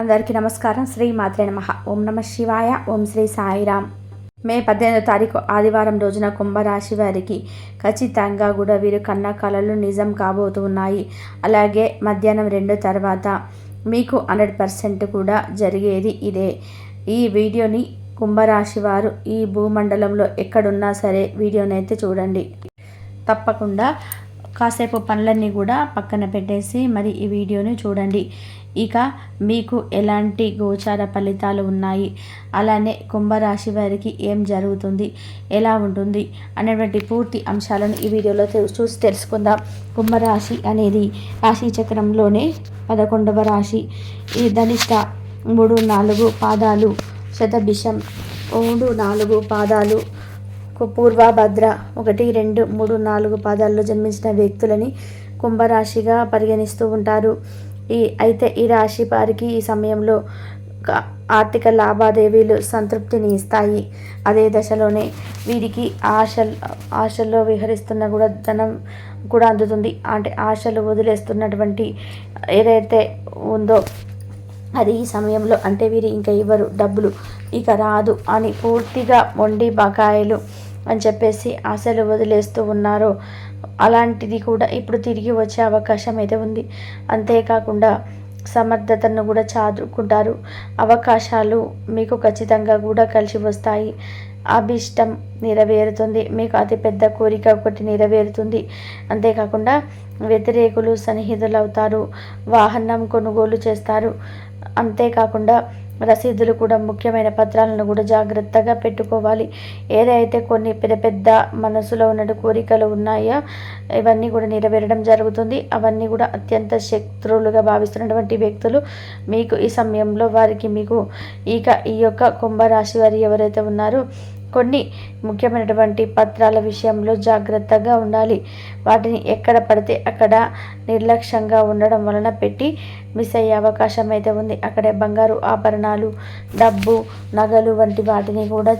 అందరికీ నమస్కారం. శ్రీ మాత్రే నమః. ఓం నమ శివాయ. ఓం శ్రీ సాయిరామ్. మే 18వ తారీఖు ఆదివారం రోజున కుంభరాశి వారికి ఖచ్చితంగా కూడా వీరు కన్న కలలు నిజం కాబోతూ ఉన్నాయి. అలాగే మధ్యాహ్నం 2 తర్వాత మీకు 100% కూడా జరిగేది ఇదే. ఈ వీడియోని కుంభరాశి వారు ఈ భూమండలంలో ఎక్కడున్నా సరే వీడియోని అయితే చూడండి. తప్పకుండా కాసేపు పనులన్నీ కూడా పక్కన పెట్టేసి మరి ఈ వీడియోని చూడండి. ఇక మీకు ఎలాంటి గోచార ఫలితాలు ఉన్నాయి, అలానే కుంభరాశి వారికి ఏం జరుగుతుంది, ఎలా ఉంటుంది అనేటువంటి పూర్తి అంశాలను ఈ వీడియోలో చూసి తెలుసుకుందాం. కుంభరాశి అనేది రాశి చక్రంలోనే 11వ రాశి. ఈ ధనిష్ట 3-4 పాదాలు, శతభిషం 3-4 పాదాలు, పూర్వభద్ర 1-2-3-4 పాదాల్లో జన్మించిన వ్యక్తులని కుంభరాశిగా పరిగణిస్తూ ఉంటారు. అయితే ఈ రాశి వారికి ఈ సమయంలో ఆర్థిక లావాదేవీలు సంతృప్తిని ఇస్తాయి. అదే దశలోనే వీరికి ఆశల్లో విహరిస్తున్న కూడా ధనం కూడా అందుతుంది. అంటే ఆశలు వదిలేస్తున్నటువంటి ఏదైతే ఉందో అది ఈ సమయంలో, అంటే వీరు ఇంకా ఇవ్వరు డబ్బులు, ఇక రాదు అని పూర్తిగా మొండి బకాయిలు అని చెప్పేసి ఆశలు వదిలేస్తూ ఉన్నారో అలాంటిది కూడా ఇప్పుడు తిరిగి వచ్చే అవకాశం అయితే ఉంది. అంతేకాకుండా సమర్థతను కూడా చాదుకుంటారు. అవకాశాలు మీకు ఖచ్చితంగా కూడా కలిసి వస్తాయి. అభిష్టం నెరవేరుతుంది. మీకు అతిపెద్ద కోరిక ఒకటి నెరవేరుతుంది. అంతేకాకుండా వ్యతిరేకులు సన్నిహితులు అవుతారు. వాహనం కొనుగోలు చేస్తారు. అంతేకాకుండా రసీదులు కూడా, ముఖ్యమైన పత్రాలను కూడా జాగ్రత్తగా పెట్టుకోవాలి. ఏదైతే కొన్ని పెద్ద మనసులో ఉన్న కోరికలు ఉన్నాయో ఇవన్నీ కూడా నెరవేరడం జరుగుతుంది. అవన్నీ కూడా అత్యంత శత్రువులుగా భావిస్తున్నటువంటి వ్యక్తులు మీకు ఈ సమయంలో మీకు ఈ యొక్క కుంభరాశి వారు ఎవరైతే ఉన్నారో కొన్ని ముఖ్యమైనటువంటి పత్రాల విషయంలో జాగ్రత్తగా ఉండాలి. వాటిని ఎక్కడ పడితే అక్కడ నిర్లక్ష్యంగా ఉండడం వలన పెట్టి మిస్ అయ్యే అవకాశం అయితే ఉంది. అక్కడే బంగారు ఆభరణాలు, డబ్బు, నగలు వంటి వాటిని కూడా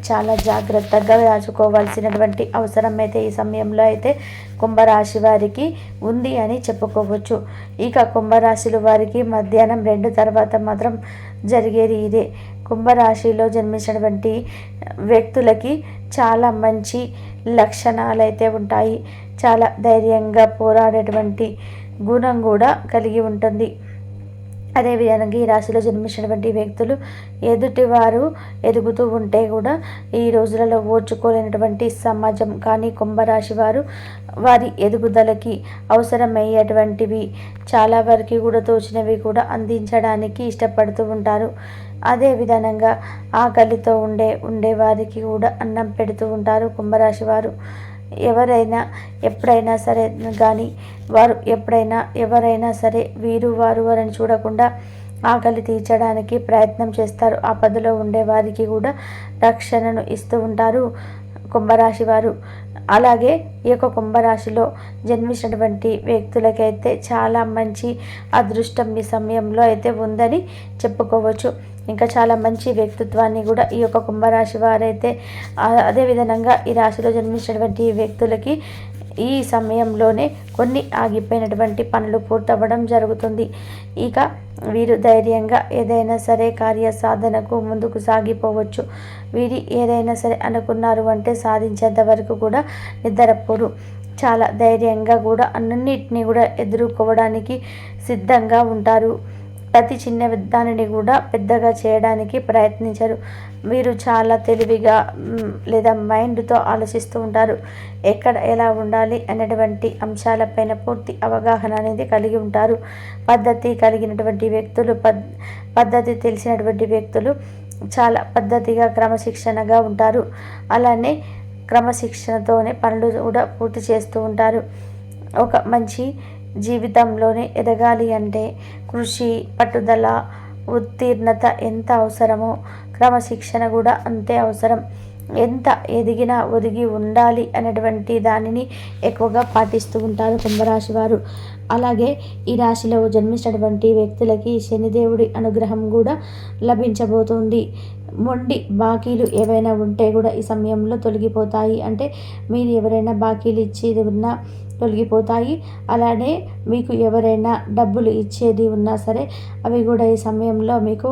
చాలా జాగ్రత్తగా దాచుకోవాల్సినటువంటి అవసరం అయితే ఈ సమయంలో అయితే కుంభరాశి వారికి ఉంది అని చెప్పుకోవచ్చు. ఇక కుంభరాశుల వారికి మధ్యాహ్నం 2 తర్వాత మాత్రం జరిగేది ఇదే. కుంభరాశిలో జన్మించినటువంటి వ్యక్తులకి చాలా మంచి లక్షణాలు అయితే ఉంటాయి. చాలా ధైర్యంగా పోరాడేటువంటి గుణం కూడా కలిగి ఉంటుంది. అదేవిధంగా ఈ రాశిలో జన్మించినటువంటి వ్యక్తులు ఎదుటివారు ఎదుగుతూ ఉంటే కూడా ఈ రోజులలో ఓర్చుకోలేనటువంటి సమాజం కానీ కుంభరాశి వారి ఎదుగుదలకి అవసరమయ్యేటువంటివి చాలా వరకు కూడా తోచినవి కూడా అందించడానికి ఇష్టపడుతూ ఉంటారు. అదే విధంగా ఆకలితో ఉండే వారికి కూడా అన్నం పెడుతూ ఉంటారు కుంభరాశి వారు. ఎప్పుడైనా సరే కానీ వారు ఎవరైనా సరే వారు అని చూడకుండా ఆకలి తీర్చడానికి ప్రయత్నం చేస్తారు. ఆపదలో ఉండే వారికి కూడా రక్షణను ఇస్తూ ఉంటారు కుంభరాశి వారు. అలాగే ఈ యొక్క కుంభరాశిలో జన్మించినటువంటి వ్యక్తులకైతే చాలా మంచి అదృష్టం ఈ సమయంలో అయితే ఉందని చెప్పుకోవచ్చు. ఇంకా చాలా మంచి వ్యక్తిత్వాన్ని కూడా ఈ యొక్క కుంభరాశి వారైతే, అదేవిధంగా ఈ రాశిలో జన్మించినటువంటి వ్యక్తులకి ఈ సమయంలోనే కొన్ని ఆగిపోయినటువంటి పనులు పూర్తవ్వడం జరుగుతుంది. ఇక వీరు ధైర్యంగా ఏదైనా సరే కార్యసాధనకు ముందుకు సాగిపోవచ్చు. వీరు ఏదైనా సరే అనుకున్నారు అంటే సాధించేంత వరకు కూడా నిద్రపోరు. చాలా ధైర్యంగా కూడా అన్నింటినీ కూడా ఎదుర్కోవడానికి సిద్ధంగా ఉంటారు. ప్రతి చిన్న దానిని కూడా పెద్దగా చేయడానికి ప్రయత్నించరు. వీరు చాలా తెలివిగా లేదా మైండ్తో ఆలోచిస్తూ ఉంటారు. ఎక్కడ ఎలా ఉండాలి అనేటువంటి అంశాలపైన పూర్తి అవగాహన అనేది కలిగి ఉంటారు. పద్ధతి కలిగినటువంటి వ్యక్తులు, పద్ధతి తెలిసినటువంటి వ్యక్తులు చాలా పద్ధతిగా క్రమశిక్షణగా ఉంటారు. అలానే క్రమశిక్షణతోనే పనులు కూడా పూర్తి చేస్తూ ఉంటారు. ఒక మంచి జీవితంలోనే ఎదగాలి అంటే కృషి, పట్టుదల, ఉత్తీర్ణత ఎంత అవసరమో క్రమశిక్షణ కూడా అంతే అవసరం. ఎంత ఎదిగినా ఒదిగి ఉండాలి అనేటువంటి దానిని ఎక్కువగా పాటిస్తూ ఉంటారు కుంభరాశి వారు. అలాగే ఈ రాశిలో జన్మించినటువంటి వ్యక్తులకి శనిదేవుడి అనుగ్రహం కూడా లభించబోతుంది. మొండి బాకీలు ఏవైనా ఉంటే కూడా ఈ సమయంలో తొలగిపోతాయి. అంటే మీరు ఎవరైనా బాకీలు ఇచ్చేది ఉన్నా తొలగిపోతాయి. అలానే మీకు ఎవరైనా డబ్బులు ఇచ్చేది ఉన్నా సరే అవి కూడా ఈ సమయంలో మీకు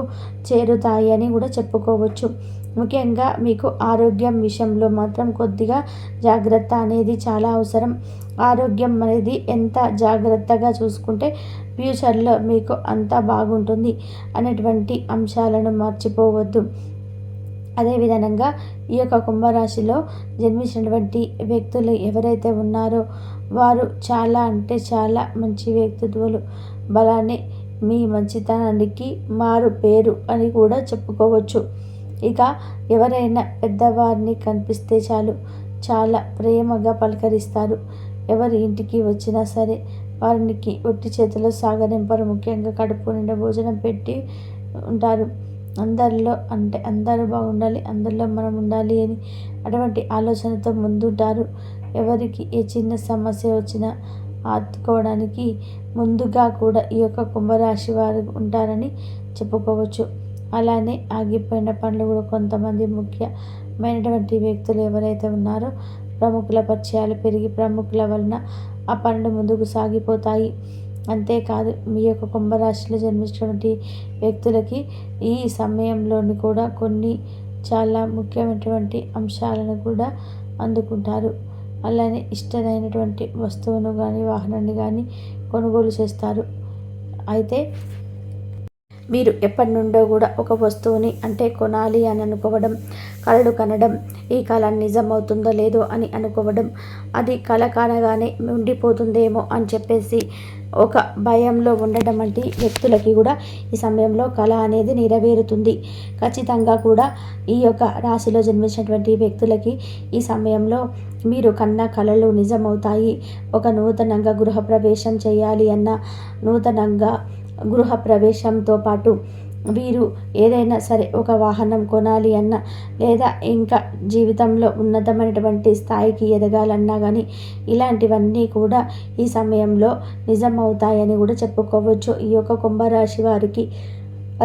చేరుతాయి అని కూడా చెప్పుకోవచ్చు. ముఖ్యంగా మీకు ఆరోగ్యం విషయంలో మాత్రం కొద్దిగా జాగ్రత్త అనేది చాలా అవసరం. ఆరోగ్యం అనేది ఎంత జాగ్రత్తగా చూసుకుంటే ఫ్యూచర్లో మీకు అంత బాగుంటుంది అనేటువంటి అంశాలను మర్చిపోవద్దు. అదేవిధంగా ఈ యొక్క కుంభరాశిలో జన్మించినటువంటి వ్యక్తులు ఎవరైతే ఉన్నారో వారు చాలా అంటే చాలా మంచి వ్యక్తిత్వాలు, బలాన్ని, మీ మంచితనానికి మారు పేరు అని కూడా చెప్పుకోవచ్చు. ఇక ఎవరైనా పెద్దవారిని కనిపిస్తే చాలు చాలా ప్రేమగా పలకరిస్తారు. ఎవరి ఇంటికి వచ్చినా సరే వారికి ఒట్టి చేతిలో సాగనింపరు. ముఖ్యంగా కడుపు నిండా భోజనం పెట్టి ఉంటారు. అందరిలో అంటే అందరూ బాగుండాలి, అందరిలో మనం ఉండాలి అని అటువంటి ఆలోచనతో ముందుంటారు. ఎవరికి ఏ చిన్న సమస్య వచ్చినా ఆదుకోవడానికి ముందుగా కూడా ఈ యొక్క కుంభరాశి వారు ఉంటారని చెప్పుకోవచ్చు. అలానే ఆగిపోయిన పనులు కూడా కొంతమంది ముఖ్యమైనటువంటి వ్యక్తులు ఎవరైతే ఉన్నారో ప్రముఖుల పరిచయాలు పెరిగి ప్రముఖుల వలన ఆ పనులు ముందుకు సాగిపోతాయి. అంతేకాదు మీ యొక్క కుంభరాశిలో జన్మించినటువంటి వ్యక్తులకి ఈ సమయంలోని కూడా కొన్ని చాలా ముఖ్యమైనటువంటి అంశాలను కూడా అందుకుంటారు. అలానే ఇష్టమైనటువంటి వస్తువును కానీ వాహనాన్ని కానీ కొనుగోలు చేస్తారు. అయితే మీరు ఎప్పటి నుండో కూడా ఒక వస్తువుని అంటే కొనాలి అని అనుకోవడం, కలలు కనడం, ఈ కళ నిజమవుతుందో లేదో అని అనుకోవడం, అది కళ కానగానే ఉండిపోతుందేమో అని చెప్పేసి ఒక భయంలో ఉండడం వంటి వ్యక్తులకి కూడా ఈ సమయంలో కళ అనేది నెరవేరుతుంది. ఖచ్చితంగా కూడా ఈ యొక్క రాశిలో జన్మించినటువంటి వ్యక్తులకి ఈ సమయంలో మీరు కన్న కళలు నిజమవుతాయి. ఒక నూతనంగా గృహప్రవేశం చేయాలి అన్న నూతనంగా గృహప్రవేశంతో పాటు వీరు ఏదైనా సరే ఒక వాహనం కొనాలి అన్న లేదా ఇంకా జీవితంలో ఉన్నతమైనటువంటి స్థాయికి ఎదగాలన్నా కానీ ఇలాంటివన్నీ కూడా ఈ సమయంలో నిజమవుతాయని కూడా చెప్పుకోవచ్చు ఈ యొక్క కుంభరాశి వారికి.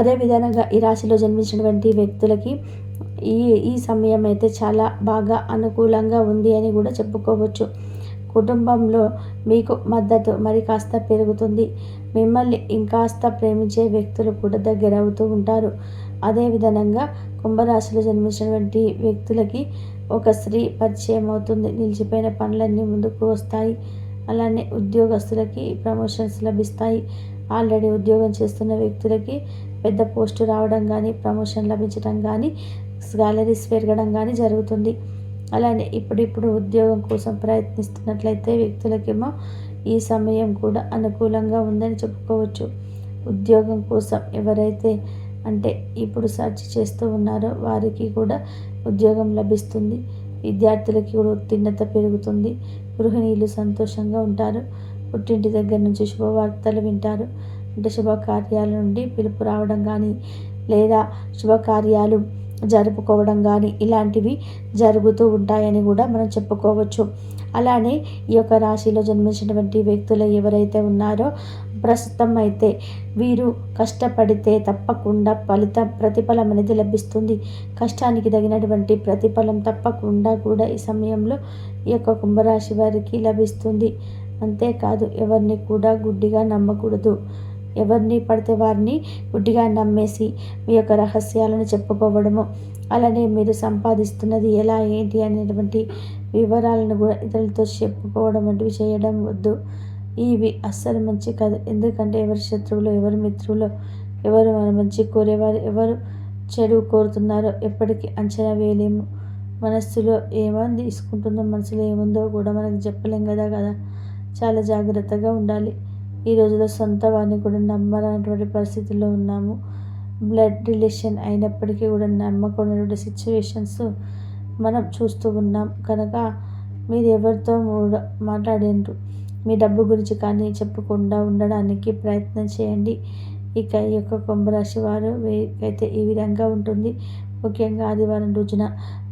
అదేవిధంగా ఈ రాశిలో జన్మించినటువంటి వ్యక్తులకి ఈ ఈ సమయం అయితే చాలా బాగా అనుకూలంగా ఉంది అని కూడా చెప్పుకోవచ్చు. కుటుంబంలో మీకు మద్దతు మరి కాస్త పెరుగుతుంది. మిమ్మల్ని ఇంకాస్త ప్రేమించే వ్యక్తులు కూడా దగ్గర అవుతూ ఉంటారు. అదేవిధంగా కుంభరాశిలో జన్మించినటువంటి వ్యక్తులకి ఒక స్త్రీ పరిచయం అవుతుంది. నిలిచిపోయిన పనులన్నీ ముందుకు వస్తాయి. అలానే ఉద్యోగస్తులకి ప్రమోషన్స్ లభిస్తాయి. ఆల్రెడీ ఉద్యోగం చేస్తున్న వ్యక్తులకి పెద్ద పోస్టు రావడం కానీ ప్రమోషన్ లభించడం కానీ సాలరీస్ పెరగడం కానీ జరుగుతుంది. అలానే ఇప్పుడిప్పుడు ఉద్యోగం కోసం ప్రయత్నిస్తున్నట్లయితే వ్యక్తులకేమో ఈ సమయం కూడా అనుకూలంగా ఉందని చెప్పుకోవచ్చు. ఉద్యోగం కోసం ఎవరైతే అంటే ఇప్పుడు సెర్చ్ చేస్తూ ఉన్నారో వారికి కూడా ఉద్యోగం లభిస్తుంది. విద్యార్థులకి కూడా ఉత్తీర్ణత పెరుగుతుంది. గృహిణీలు సంతోషంగా ఉంటారు. పుట్టింటి దగ్గర నుంచి శుభవార్తలు వింటారు. అంటే శుభకార్యాల నుండి పిలుపు రావడం కానీ లేదా శుభకార్యాలు జరుపుకోవడం కానీ ఇలాంటివి జరుగుతూ ఉంటాయని కూడా మనం చెప్పుకోవచ్చు. అలానే ఈ యొక్క రాశిలో జన్మించినటువంటి వ్యక్తులు ఎవరైతే ఉన్నారో ప్రస్తుతం అయితే వీరు కష్టపడితే తప్పకుండా ప్రతిఫలం అనేది లభిస్తుంది. కష్టానికి తగినటువంటి ప్రతిఫలం తప్పకుండా కూడా ఈ సమయంలో ఈ యొక్క కుంభరాశి వారికి లభిస్తుంది. అంతేకాదు ఎవరిని కూడా గుడ్డిగా నమ్మకూడదు. ఎవరిని పడితే వారిని గుడ్డిగా నమ్మేసి మీ యొక్క రహస్యాలను చెప్పుకోవడము, అలానే మీరు సంపాదిస్తున్నది ఎలా ఏంటి అనేటువంటి వివరాలను కూడా ఇతరులతో చెప్పుకోవడం వంటివి చేయడం వద్దు. ఇవి అస్సలు మంచి కాదు. ఎందుకంటే ఎవరి శత్రువులు, ఎవరి మిత్రులు, ఎవరు మన మంచి కోరేవారు, ఎవరు చెడు కోరుతున్నారో ఎప్పటికీ అంచనా వేయలేము. మనస్సులో ఏమని తీసుకుంటుందో మనసులో ఏముందో కూడా మనకు చెప్పలేం కదా. చాలా జాగ్రత్తగా ఉండాలి. ఈ రోజులో సొంత వారిని కూడా నమ్మనటువంటి పరిస్థితుల్లో ఉన్నాము. బ్లడ్ రిలేషన్ అయినప్పటికీ కూడా నమ్మకూడనటువంటి సిచ్యువేషన్స్ మనం చూస్తూ ఉన్నాం. కనుక మీరు ఎవరితో మాట్లాడేండ్రు మీ డబ్బు గురించి కానీ చెప్పకుండా ఉండడానికి ప్రయత్నం చేయండి. ఇక ఈ యొక్క కుంభరాశి వారు అయితే ఈ విధంగా ఉంటుంది. ముఖ్యంగా ఆదివారం రోజున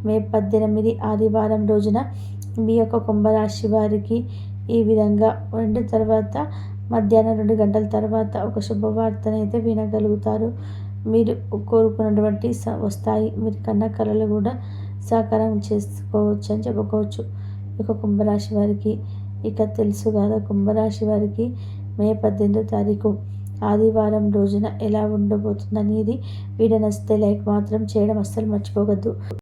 మే 18 ఆదివారం రోజున మీ యొక్క కుంభరాశి వారికి ఈ విధంగా 2 తర్వాత మధ్యాహ్నం 2 గంటల తర్వాత ఒక శుభవార్తను అయితే వినగలుగుతారు. మీరు కోరుకున్నటువంటి వస్తాయి. మీరు కన్న కళలు కూడా సాకారం చేసుకోవచ్చు అని చెప్పుకోవచ్చు. ఈ యొక్క కుంభరాశి వారికి ఇక తెలుసు కదా కుంభరాశి వారికి మే 18వ తారీఖు ఆదివారం రోజున ఎలా ఉండబోతుందనేది. వీడియో నచ్చితే లైక్ మాత్రం చేయడం అస్సలు మర్చిపోవద్దు.